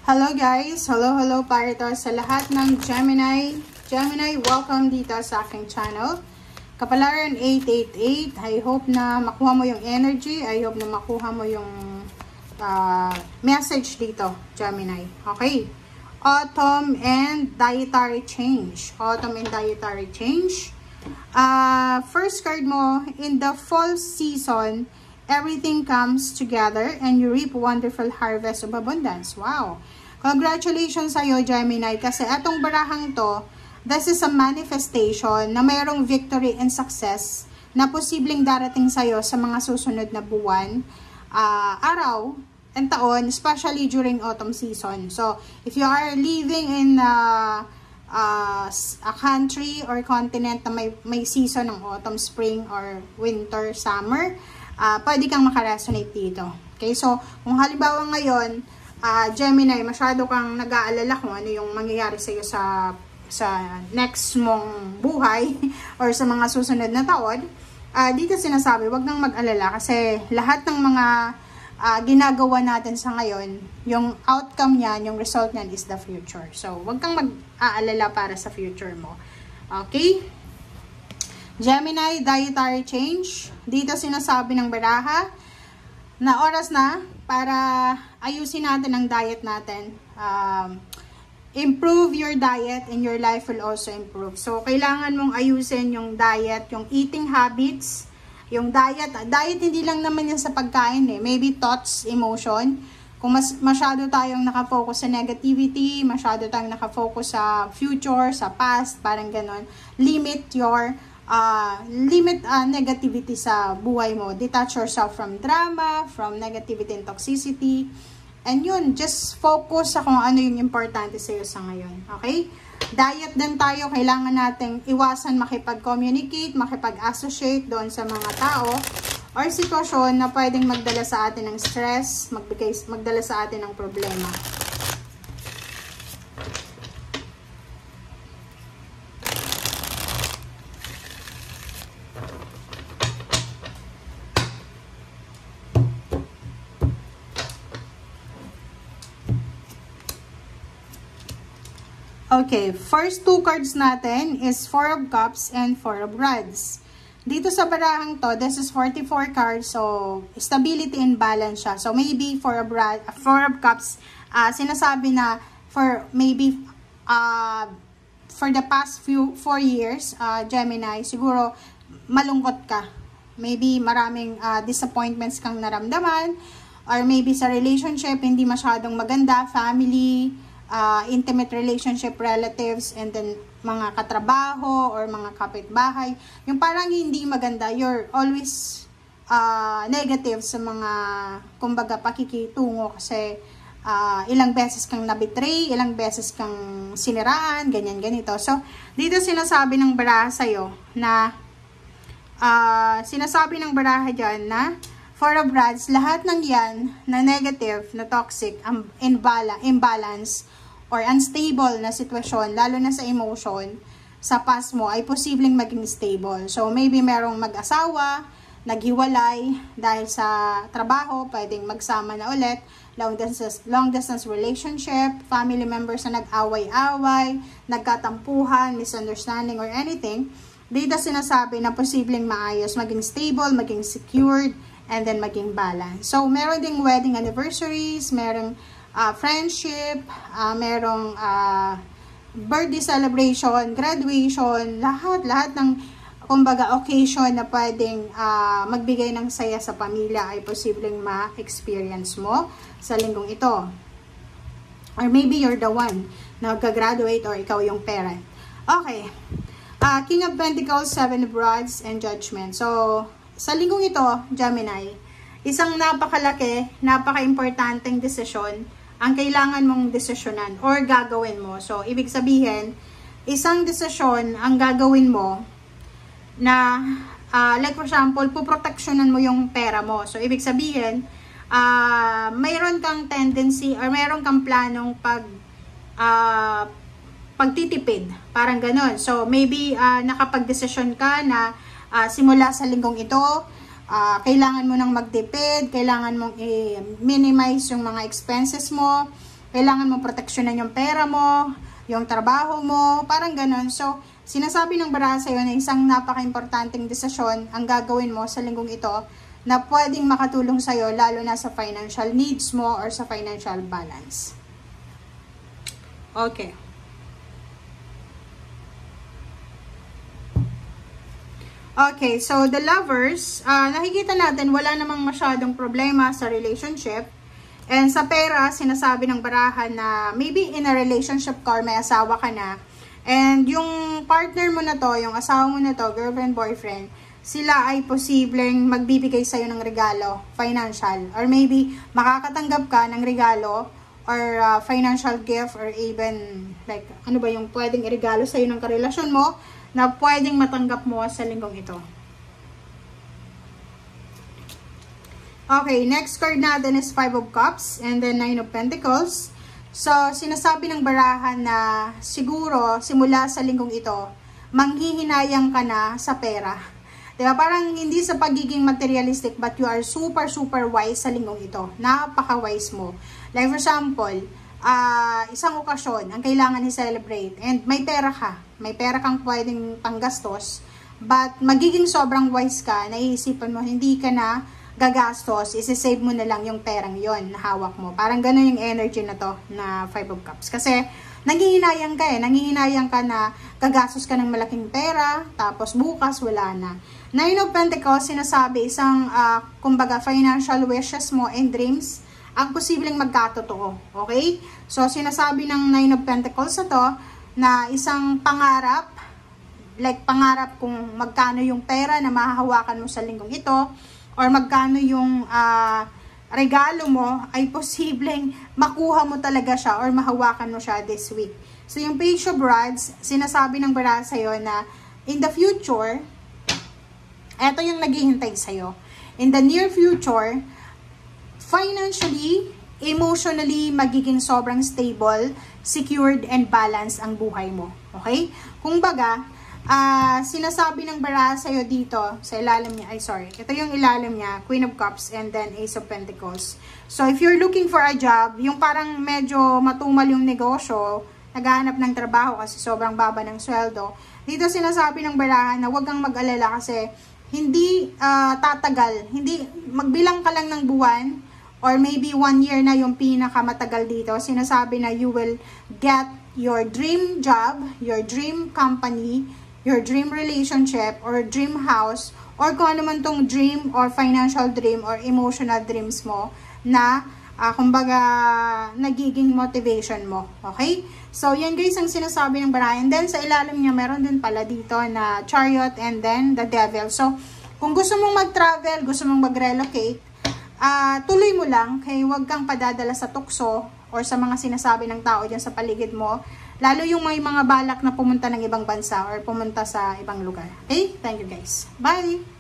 Hello guys! Hello para ito sa lahat ng Gemini. Gemini, welcome dito sa aking channel. Kapalaran 888, I hope na makuha mo yung energy. I hope na makuha mo yung message dito, Gemini. Okay. Autumn and dietary change. Autumn and dietary change. First card mo, in the fall season, everything comes together and you reap wonderful harvest of abundance. Wow! Congratulations sa'yo, Gemini, kasi etong barahang to, this is a manifestation na mayroong victory and success na posibleng darating sa'yo sa mga susunod na buwan, araw, and taon, especially during autumn season. So, if you are living in a country or continent na may season ng autumn, spring, or winter, summer, pwede kang makaresonate dito. Okay, so, kung halimbawa ngayon, Gemini, masyado kang nag-aalala kung ano yung mangyayari sa iyo sa next mong buhay or sa mga susunod na taon, dito sinasabi, wag nang mag-alala kasi lahat ng mga ginagawa natin sa ngayon, yung outcome niyan, yung result niyan is the future. So, wag kang mag-aalala para sa future mo. Okay? Gemini, dietary change. Dito sinasabi ng baraha na oras na para ayusin natin ang diet natin. Improve your diet and your life will also improve. So, kailangan mong ayusin yung diet, yung eating habits, yung diet. Diet hindi lang naman yan sa pagkain eh. Maybe thoughts, emotion. Kung masyado tayong nakafocus sa negativity, masyado tayong nakafocus sa future, sa past, parang ganon. Limit negativity sa buhay mo. Detach yourself from drama, from negativity and toxicity. And yun, just focus sa kung ano yung importante sa'yo sa ngayon. Okay? Diet din tayo. Kailangan nating iwasan makipag-communicate, makipag-associate doon sa mga tao or sitwasyon na pwedeng magdala sa atin ng stress, magdala sa atin ng problema. Okay, first two cards natin is 4 of Cups and 4 of Rods. Dito sa barahang to, this is 44 cards, so stability and balance siya. So maybe 4 of Cups, sinasabi na for maybe for the past 4 years, Gemini, siguro malungkot ka. Maybe maraming disappointments kang naramdaman, or maybe sa relationship hindi masyadong maganda, family, intimate relationship, relatives, and then mga katrabaho or mga kapitbahay. Yung parang hindi maganda, you're always negative sa mga, kumbaga, pakikitungo kasi ilang beses kang nabitray, ilang beses kang siniraan, ganyan, ganito. So, dito sinasabi ng baraha sa'yo na, sinasabi ng baraha dyan na 4 of Rods, lahat ng yan na negative, na toxic, imbalance, or unstable na sitwasyon, lalo na sa emotion, sa past mo, ay posibleng maging stable. So, maybe merong mag-asawa, naghiwalay, dahil sa trabaho, pwedeng magsama na ulit, long distance relationship, family members na nag-away-away, nagkatampuhan, misunderstanding, or anything. Dito sinasabi na posibleng maayos, maging stable, maging secured, and then maging balance. So, meron ding wedding anniversaries, merong friendship, merong birthday celebration, graduation, lahat ng, kumbaga, occasion na pwedeng magbigay ng saya sa pamilya ay posibleng ma-experience mo sa linggong ito. Or maybe you're the one na magka-graduate or ikaw yung parent. Okay. King of Pentacles, 7 of Rods, and Judgment. So, sa linggong ito, Gemini, isang napakalaki, napaka-importanteng desisyon ang kailangan mong desisyonan or gagawin mo. So, ibig sabihin, isang desisyon ang gagawin mo na, like for example, puproteksyonan mo yung pera mo. So, ibig sabihin, mayroon kang tendency or mayroon kang planong pagtitipid. Parang ganun. So, maybe nakapag-desisyon ka na simula sa linggong ito, kailangan mo nang magtipid, kailangan mong i-minimize yung mga expenses mo, kailangan mo proteksyonan yung pera mo, yung trabaho mo, parang ganun. So, sinasabi ng baraha sa'yo na isang napaka-importanting desisyon ang gagawin mo sa linggong ito na pwedeng makatulong sa'yo lalo na sa financial needs mo or sa financial balance. Okay. Okay, so the lovers, nakikita natin wala namang masyadong problema sa relationship. And sa pera, sinasabi ng baraha na maybe in a relationship ka or may asawa ka na. And yung partner mo na to, yung asawa mo na to, girlfriend, boyfriend, sila ay posibleng magbibigay sa'yo ng regalo, financial. Or maybe makakatanggap ka ng regalo or financial gift or even like ano ba yung pwedeng iregalo sa'yo ng karelasyon mo na pwedeng matanggap mo sa linggong ito. Okay, next card natin is 5 of Cups and then 9 of Pentacles. So, sinasabi ng barahan na siguro, simula sa linggong ito, manghihinayang ka na sa pera. Diba? Parang hindi sa pagiging materialistic but you are super wise sa linggong ito. Napaka-wise mo. Like for example, isang okasyon ang kailangan i-celebrate and may pera ka. May pera kang pwedeng panggastos but magiging sobrang wise ka, naiisipan mo, hindi ka na gagastos, isi-save mo na lang yung perang yon na hawak mo. Parang ganun yung energy na to, na 5 of Cups. Kasi, nanghihinayang ka nanghihinayang ka na gagastos ka ng malaking pera, tapos bukas wala na. 9 of Pentacles, sinasabi, isang, kumbaga, financial wishes mo and dreams, ang posibleng magkatotoo. Okay? So, sinasabi ng 9 of Pentacles na to, na isang pangarap, like pangarap kung magkano yung pera na mahahawakan mo sa linggong ito, or magkano yung regalo mo, ay posibleng makuha mo talaga siya or mahawakan mo siya this week. So, yung Page of Rods, sinasabi ng baraha sa'yo na in the future, eto yung naghihintay sa'yo. In the near future, financially, emotionally, magiging sobrang stable, secured, and balanced ang buhay mo. Okay? Kung baga, sinasabi ng baraha sa'yo dito, sa ilalim niya, ito yung ilalim niya, Queen of Cups and then Ace of Pentacles. So, if you're looking for a job, yung parang medyo matumal yung negosyo, naghahanap ng trabaho kasi sobrang baba ng sweldo, dito sinasabi ng baraha na huwag kang mag-alala kasi hindi tatagal, hindi, magbilang ka lang ng buwan, or maybe 1 year na yung pinakamatagal dito, sinasabi na you will get your dream job, your dream company, your dream relationship, or dream house, or kung ano man tong dream, or financial dream, or emotional dreams mo, na, kumbaga, nagiging motivation mo. Okay? So, yan guys ang sinasabi ng baraha. And then, sa ilalim niya, meron din pala dito na Chariot, and then the Devil. So, kung gusto mong mag-travel, gusto mong mag-relocate, tuloy mo lang, kaya huwag kang padadala sa tukso, or sa mga sinasabi ng tao dyan sa paligid mo, lalo yung may mga balak na pumunta ng ibang bansa or pumunta sa ibang lugar. Okay? Thank you guys. Bye!